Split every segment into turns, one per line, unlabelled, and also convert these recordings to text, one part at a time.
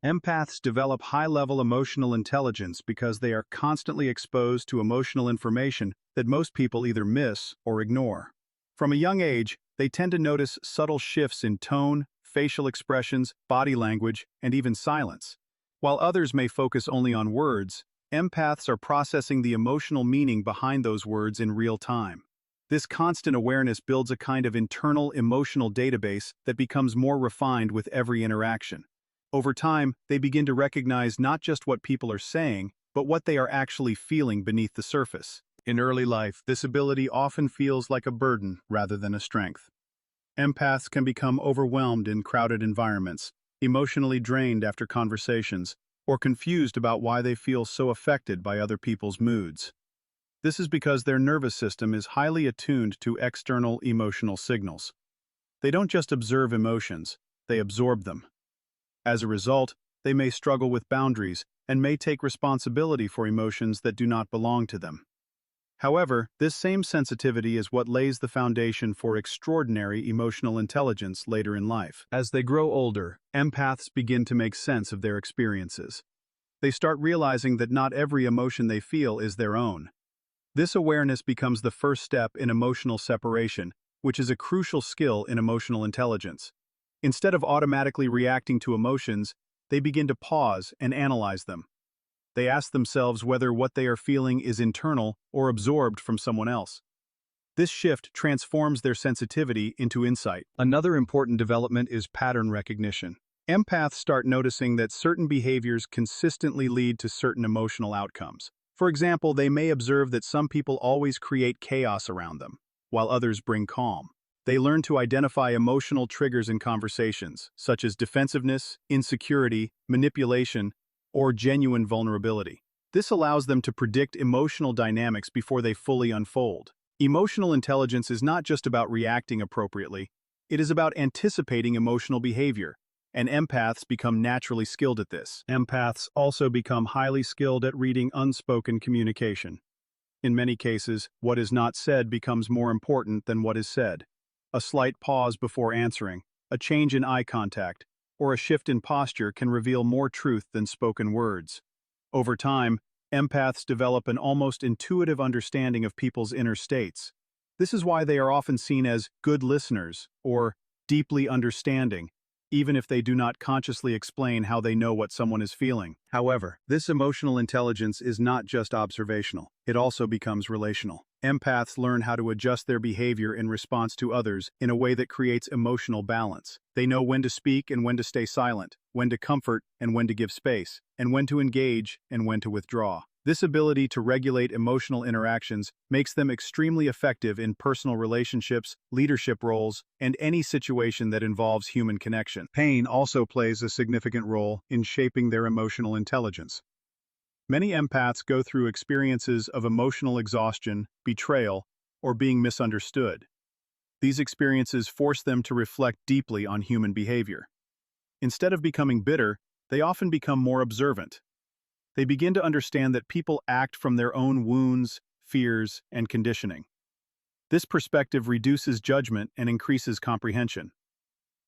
Empaths develop high-level emotional intelligence because they are constantly exposed to emotional information that most people either miss or ignore. From a young age, they tend to notice subtle shifts in tone, facial expressions, body language, and even silence. While others may focus only on words, empaths are processing the emotional meaning behind those words in real time. This constant awareness builds a kind of internal emotional database that becomes more refined with every interaction. Over time, they begin to recognize not just what people are saying, but what they are actually feeling beneath the surface. In early life, this ability often feels like a burden rather than a strength. Empaths can become overwhelmed in crowded environments, emotionally drained after conversations, or confused about why they feel so affected by other people's moods. This is because their nervous system is highly attuned to external emotional signals. They don't just observe emotions, they absorb them. As a result, they may struggle with boundaries and may take responsibility for emotions that do not belong to them. However, this same sensitivity is what lays the foundation for extraordinary emotional intelligence later in life. As they grow older, empaths begin to make sense of their experiences. They start realizing that not every emotion they feel is their own. This awareness becomes the first step in emotional separation, which is a crucial skill in emotional intelligence. Instead of automatically reacting to emotions, they begin to pause and analyze them. They ask themselves whether what they are feeling is internal or absorbed from someone else. This shift transforms their sensitivity into insight. Another important development is pattern recognition. Empaths start noticing that certain behaviors consistently lead to certain emotional outcomes. For example, they may observe that some people always create chaos around them, while others bring calm. They learn to identify emotional triggers in conversations, such as defensiveness, insecurity, manipulation, or genuine vulnerability. This allows them to predict emotional dynamics before they fully unfold. Emotional intelligence is not just about reacting appropriately, it is about anticipating emotional behavior, and empaths become naturally skilled at this. Empaths also become highly skilled at reading unspoken communication. In many cases, what is not said becomes more important than what is said. A slight pause before answering, a change in eye contact, or a shift in posture can reveal more truth than spoken words. Over time, empaths develop an almost intuitive understanding of people's inner states. This is why they are often seen as good listeners or deeply understanding, even if they do not consciously explain how they know what someone is feeling. However, this emotional intelligence is not just observational, it also becomes relational. Empaths learn how to adjust their behavior in response to others in a way that creates emotional balance. They know when to speak and when to stay silent, when to comfort and when to give space, and when to engage and when to withdraw. This ability to regulate emotional interactions makes them extremely effective in personal relationships, leadership roles, and any situation that involves human connection. Pain also plays a significant role in shaping their emotional intelligence. Many empaths go through experiences of emotional exhaustion, betrayal, or being misunderstood. These experiences force them to reflect deeply on human behavior. Instead of becoming bitter, they often become more observant. They begin to understand that people act from their own wounds, fears, and conditioning. This perspective reduces judgment and increases comprehension.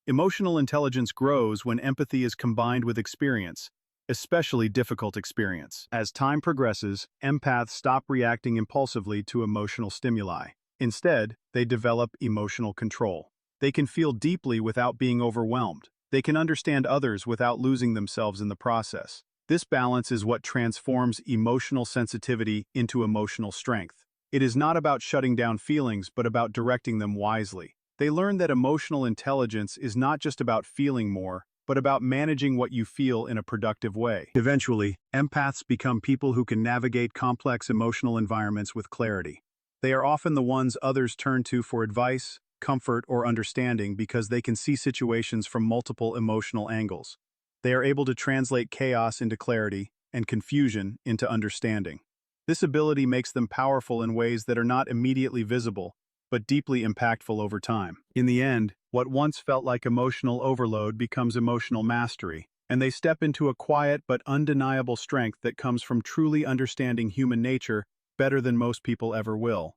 Emotional intelligence grows when empathy is combined with experience, especially difficult experience. As time progresses, empaths stop reacting impulsively to emotional stimuli. Instead, they develop emotional control. They can feel deeply without being overwhelmed. They can understand others without losing themselves in the process. This balance is what transforms emotional sensitivity into emotional strength. It is not about shutting down feelings, but about directing them wisely. They learn that emotional intelligence is not just about feeling more, but about managing what you feel in a productive way. Eventually, empaths become people who can navigate complex emotional environments with clarity. They are often the ones others turn to for advice, comfort, or understanding because they can see situations from multiple emotional angles. They are able to translate chaos into clarity and confusion into understanding. This ability makes them powerful in ways that are not immediately visible, but deeply impactful over time. In the end, what once felt like emotional overload becomes emotional mastery, and they step into a quiet but undeniable strength that comes from truly understanding human nature better than most people ever will.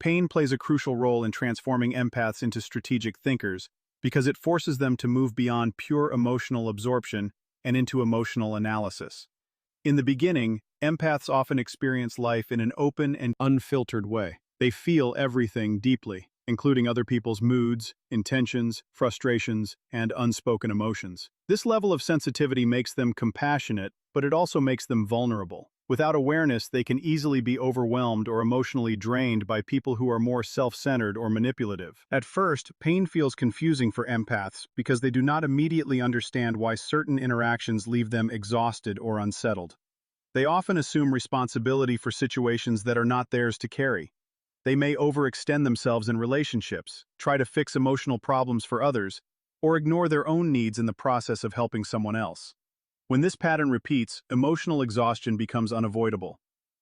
Pain plays a crucial role in transforming empaths into strategic thinkers because it forces them to move beyond pure emotional absorption and into emotional analysis. In the beginning, empaths often experience life in an open and unfiltered way. They feel everything deeply, including other people's moods, intentions, frustrations, and unspoken emotions. This level of sensitivity makes them compassionate, but it also makes them vulnerable. Without awareness, they can easily be overwhelmed or emotionally drained by people who are more self-centered or manipulative. At first, pain feels confusing for empaths because they do not immediately understand why certain interactions leave them exhausted or unsettled. They often assume responsibility for situations that are not theirs to carry. They may overextend themselves in relationships, try to fix emotional problems for others, or ignore their own needs in the process of helping someone else. When this pattern repeats, emotional exhaustion becomes unavoidable.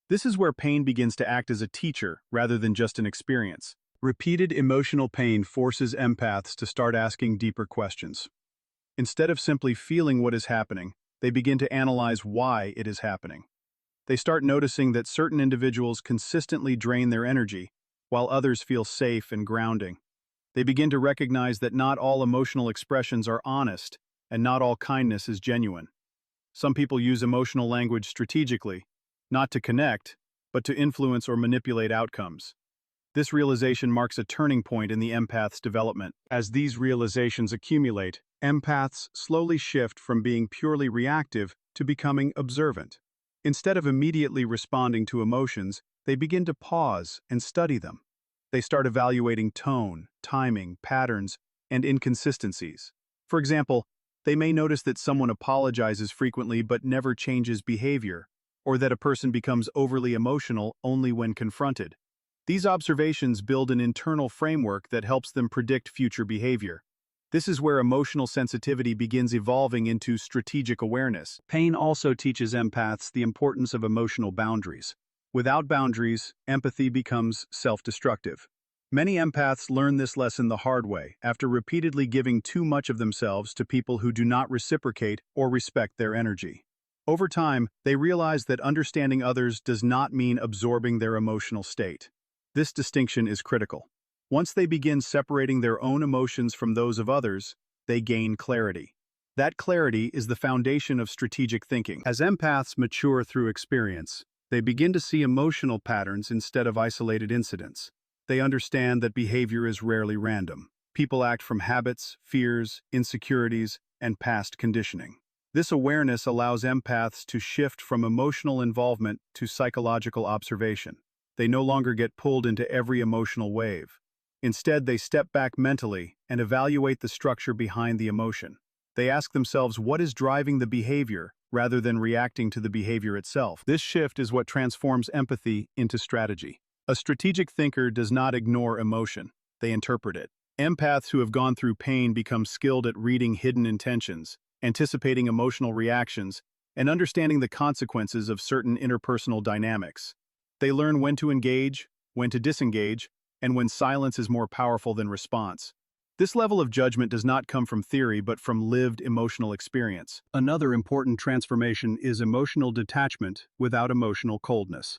This is where pain begins to act as a teacher rather than just an experience. Repeated emotional pain forces empaths to start asking deeper questions. Instead of simply feeling what is happening, they begin to analyze why it is happening. They start noticing that certain individuals consistently drain their energy, while others feel safe and grounding. They begin to recognize that not all emotional expressions are honest, and not all kindness is genuine. Some people use emotional language strategically, not to connect, but to influence or manipulate outcomes. This realization marks a turning point in the empath's development. As these realizations accumulate, empaths slowly shift from being purely reactive to becoming observant. Instead of immediately responding to emotions, they begin to pause and study them. They start evaluating tone, timing, patterns, and inconsistencies. For example, they may notice that someone apologizes frequently but never changes behavior, or that a person becomes overly emotional only when confronted. These observations build an internal framework that helps them predict future behavior. This is where emotional sensitivity begins evolving into strategic awareness. Pain also teaches empaths the importance of emotional boundaries. Without boundaries, empathy becomes self-destructive. Many empaths learn this lesson the hard way after repeatedly giving too much of themselves to people who do not reciprocate or respect their energy. Over time, they realize that understanding others does not mean absorbing their emotional state. This distinction is critical. Once they begin separating their own emotions from those of others, they gain clarity. That clarity is the foundation of strategic thinking. As empaths mature through experience, they begin to see emotional patterns instead of isolated incidents. They understand that behavior is rarely random. People act from habits, fears, insecurities, and past conditioning. This awareness allows empaths to shift from emotional involvement to psychological observation. They no longer get pulled into every emotional wave. Instead, they step back mentally and evaluate the structure behind the emotion. They ask themselves what is driving the behavior rather than reacting to the behavior itself. This shift is what transforms empathy into strategy. A strategic thinker does not ignore emotion, they interpret it. Empaths who have gone through pain become skilled at reading hidden intentions, anticipating emotional reactions, and understanding the consequences of certain interpersonal dynamics. They learn when to engage, when to disengage, and when silence is more powerful than response. This level of judgment does not come from theory but from lived emotional experience. Another important transformation is emotional detachment without emotional coldness.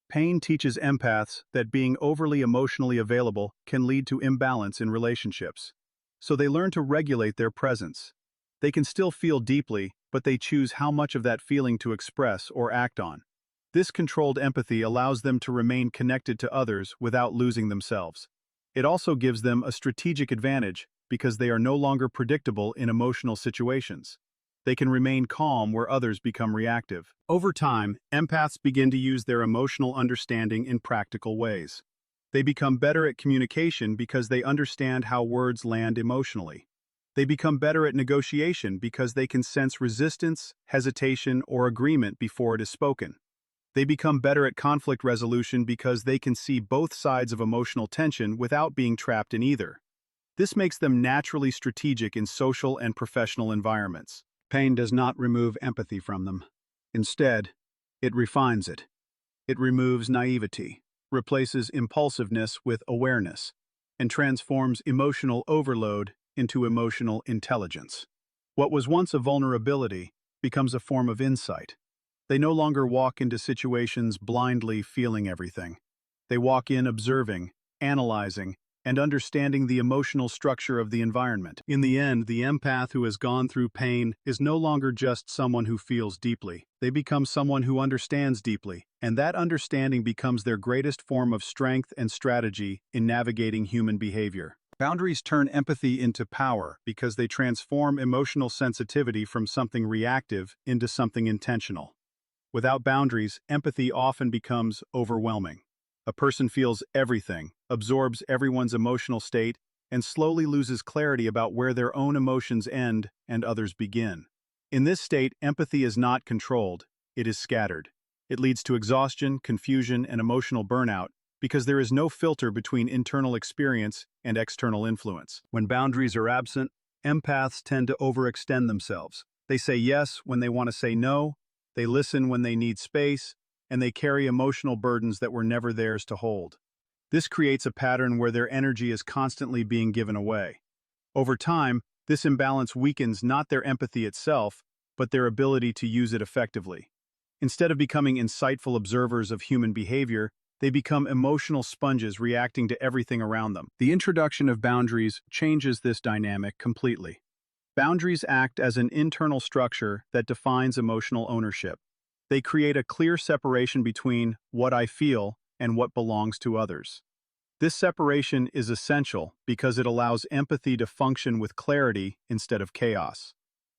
Pain teaches empaths that being overly emotionally available can lead to imbalance in relationships. So they learn to regulate their presence. They can still feel deeply, but they choose how much of that feeling to express or act on. This controlled empathy allows them to remain connected to others without losing themselves. It also gives them a strategic advantage because they are no longer predictable in emotional situations. They can remain calm where others become reactive. Over time, empaths begin to use their emotional understanding in practical ways. They become better at communication because they understand how words land emotionally. They become better at negotiation because they can sense resistance, hesitation, or agreement before it is spoken. They become better at conflict resolution because they can see both sides of emotional tension without being trapped in either. This makes them naturally strategic in social and professional environments. Pain does not remove empathy from them. Instead, it refines it. It removes naivety, replaces impulsiveness with awareness, and transforms emotional overload into emotional intelligence. What was once a vulnerability becomes a form of insight. They no longer walk into situations blindly feeling everything. They walk in observing, analyzing, and understanding the emotional structure of the environment. In the end, the empath who has gone through pain is no longer just someone who feels deeply. They become someone who understands deeply, and that understanding becomes their greatest form of strength and strategy in navigating human behavior. Boundaries turn empathy into power because they transform emotional sensitivity from something reactive into something intentional. Without boundaries, empathy often becomes overwhelming. A person feels everything, absorbs everyone's emotional state, and slowly loses clarity about where their own emotions end and others begin. In this state, empathy is not controlled, it is scattered. It leads to exhaustion, confusion, and emotional burnout because there is no filter between internal experience and external influence. When boundaries are absent, empaths tend to overextend themselves. They say yes when they want to say no, they listen when they need space, and they carry emotional burdens that were never theirs to hold. This creates a pattern where their energy is constantly being given away. Over time, this imbalance weakens not their empathy itself, but their ability to use it effectively. Instead of becoming insightful observers of human behavior, they become emotional sponges reacting to everything around them. The introduction of boundaries changes this dynamic completely. Boundaries act as an internal structure that defines emotional ownership. They create a clear separation between what I feel and what belongs to others. This separation is essential because it allows empathy to function with clarity instead of chaos.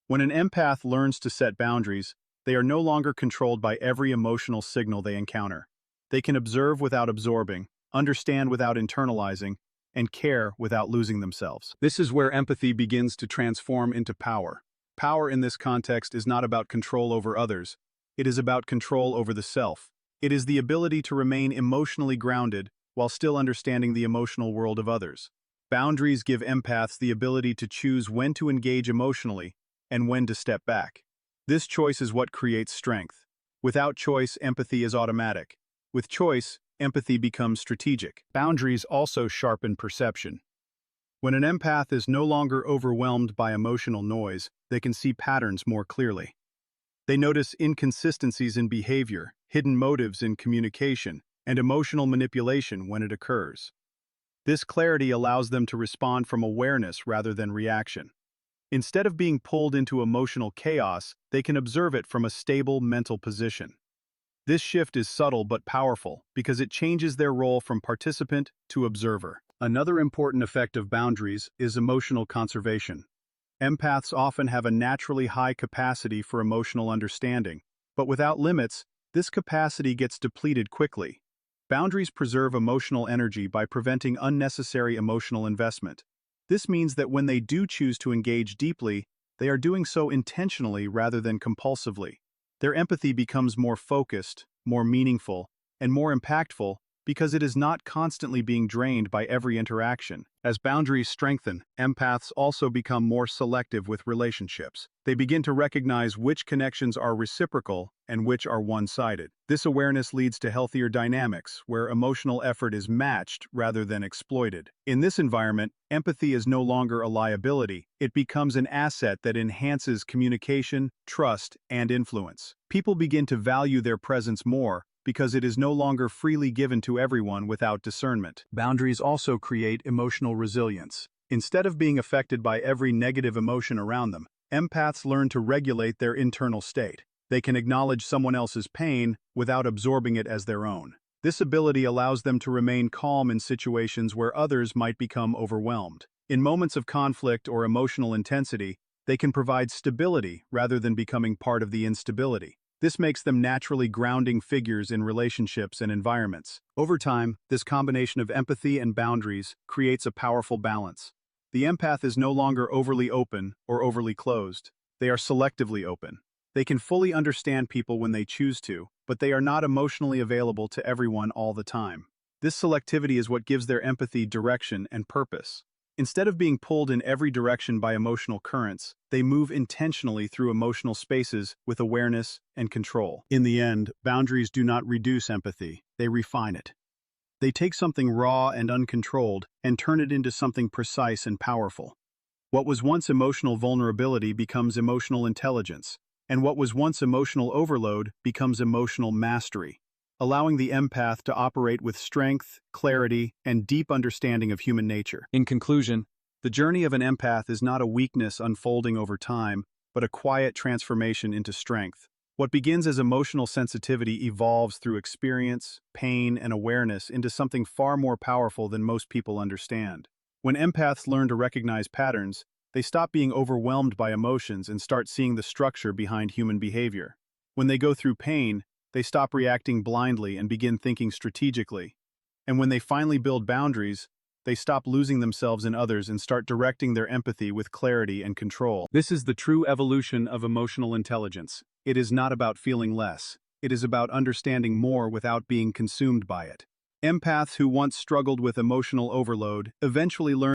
When an empath learns to set boundaries, they are no longer controlled by every emotional signal they encounter. They can observe without absorbing, understand without internalizing, and care without losing themselves. This is where empathy begins to transform into power. Power in this context is not about control over others, it is about control over the self. It is the ability to remain emotionally grounded while still understanding the emotional world of others. Boundaries give empaths the ability to choose when to engage emotionally and when to step back. This choice is what creates strength. Without choice, empathy is automatic. With choice, empathy becomes strategic. Boundaries also sharpen perception. When an empath is no longer overwhelmed by emotional noise, they can see patterns more clearly. They notice inconsistencies in behavior, hidden motives in communication, and emotional manipulation when it occurs. This clarity allows them to respond from awareness rather than reaction. Instead of being pulled into emotional chaos, they can observe it from a stable mental position. This shift is subtle but powerful because it changes their role from participant to observer. Another important effect of boundaries is emotional conservation. Empaths often have a naturally high capacity for emotional understanding, but without limits, this capacity gets depleted quickly. Boundaries preserve emotional energy by preventing unnecessary emotional investment. This means that when they do choose to engage deeply, they are doing so intentionally rather than compulsively. Their empathy becomes more focused, more meaningful, and more impactful because it is not constantly being drained by every interaction. As boundaries strengthen, empaths also become more selective with relationships. They begin to recognize which connections are reciprocal and which are one-sided. This awareness leads to healthier dynamics, where emotional effort is matched rather than exploited. In this environment, empathy is no longer a liability. It becomes an asset that enhances communication, trust, and influence. People begin to value their presence more, because it is no longer freely given to everyone without discernment. Boundaries also create emotional resilience. Instead of being affected by every negative emotion around them, empaths learn to regulate their internal state. They can acknowledge someone else's pain without absorbing it as their own. This ability allows them to remain calm in situations where others might become overwhelmed. In moments of conflict or emotional intensity, they can provide stability rather than becoming part of the instability. This makes them naturally grounding figures in relationships and environments. Over time, this combination of empathy and boundaries creates a powerful balance. The empath is no longer overly open or overly closed. They are selectively open. They can fully understand people when they choose to, but they are not emotionally available to everyone all the time. This selectivity is what gives their empathy direction and purpose. Instead of being pulled in every direction by emotional currents, they move intentionally through emotional spaces with awareness and control. In the end, boundaries do not reduce empathy, they refine it. They take something raw and uncontrolled and turn it into something precise and powerful. What was once emotional vulnerability becomes emotional intelligence, and what was once emotional overload becomes emotional mastery. allowing the empath to operate with strength, clarity, and deep understanding of human nature. In conclusion, the journey of an empath is not a weakness unfolding over time, but a quiet transformation into strength. What begins as emotional sensitivity evolves through experience, pain, and awareness into something far more powerful than most people understand. When empaths learn to recognize patterns, they stop being overwhelmed by emotions and start seeing the structure behind human behavior. When they go through pain, they stop reacting blindly and begin thinking strategically. And when they finally build boundaries, they stop losing themselves in others and start directing their empathy with clarity and control. This is the true evolution of emotional intelligence. It is not about feeling less. It is about understanding more without being consumed by it. Empaths who once struggled with emotional overload eventually learn